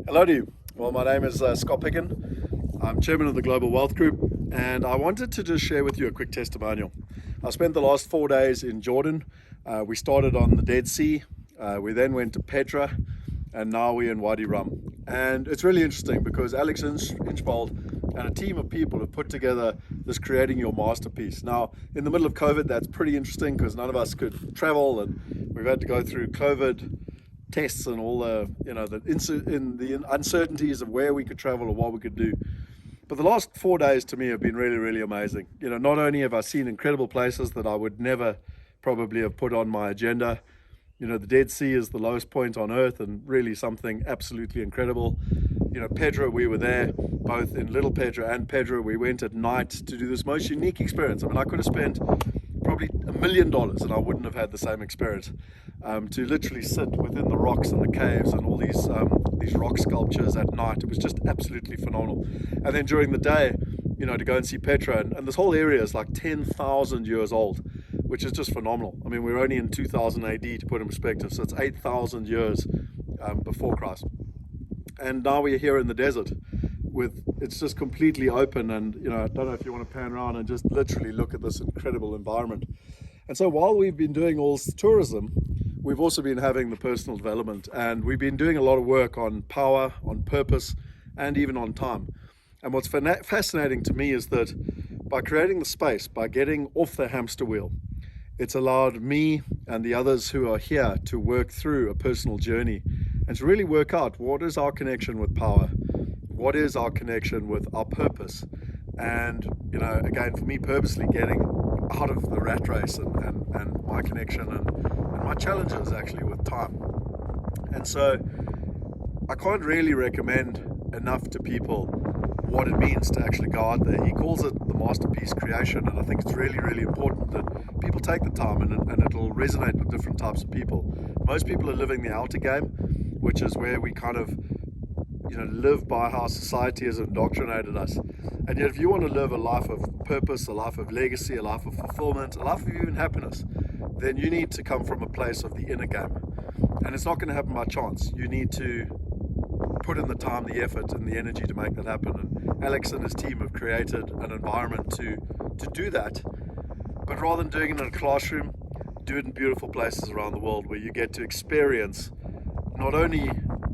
Hello to you. Well, my name is Scott Picken. I'm chairman of the Global Wealth Group, and I wanted to just share with you a quick testimonial. I spent the last 4 days in Jordan. We started on the Dead Sea. We then went to Petra, and now we're in Wadi Rum. And it's really interesting because Alex Inchbald and a team of people have put together this Creating Your Masterpiece. Now, in the middle of COVID, that's pretty interesting because none of us could travel, and we've had to go through COVID tests and all the the uncertainties of where we could travel or what we could do. But the last 4 days to me have been really, really amazing. Not only have I seen incredible places that I would never probably have put on my agenda. The Dead Sea is the lowest point on earth and really something absolutely incredible. Petra, we were there, both in Little Petra and Petra. We went at night to do this most unique experience. I mean, I could have spent probably $1 million and I wouldn't have had the same experience. To literally sit within the rocks and the caves and all these rock sculptures at night, it was just absolutely phenomenal. And then during the day, to go and see Petra, and this whole area is like 10,000 years old, which is just phenomenal. I mean, we're only in 2000 AD to put in perspective, so it's 8,000 years before Christ. And now we're here in the desert it's just completely open, and I don't know if you want to pan around and just literally look at this incredible environment. And so while we've been doing all this tourism, we've also been having the personal development, and we've been doing a lot of work on power, on purpose, and even on time. And what's fascinating to me is that by creating the space, by getting off the hamster wheel, it's allowed me and the others who are here to work through a personal journey and to really work out what is our connection with power, what is our connection with our purpose. And again, for me purposely, getting out of the rat race and my connection and my challenges actually with time. And so I can't really recommend enough to people what it means to actually go out there. He calls it the masterpiece creation, and I think it's really, really important that people take the time, and it'll resonate with different types of people. Most people are living the outer game, which is where we kind of live by how society has indoctrinated us. And yet if you want to live a life of purpose, a life of legacy, a life of fulfillment, a life of even happiness, then you need to come from a place of the inner game. And it's not going to happen by chance. You need to put in the time, the effort, and the energy to make that happen. And Alex and his team have created an environment to do that. But rather than doing it in a classroom, do it in beautiful places around the world where you get to experience not only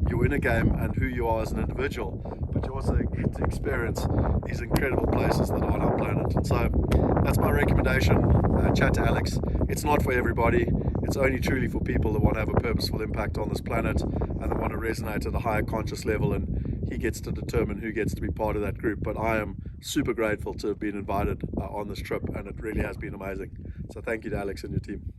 your inner game and who you are as an individual, but you also get to experience these incredible places that are on our planet. And so that's my recommendation. Chat to Alex. It's not for everybody. It's only truly for people that want to have a purposeful impact on this planet and that want to resonate at a higher conscious level, and he gets to determine who gets to be part of that group. But I am super grateful to have been invited on this trip, and it really has been amazing. So thank you to Alex and your team.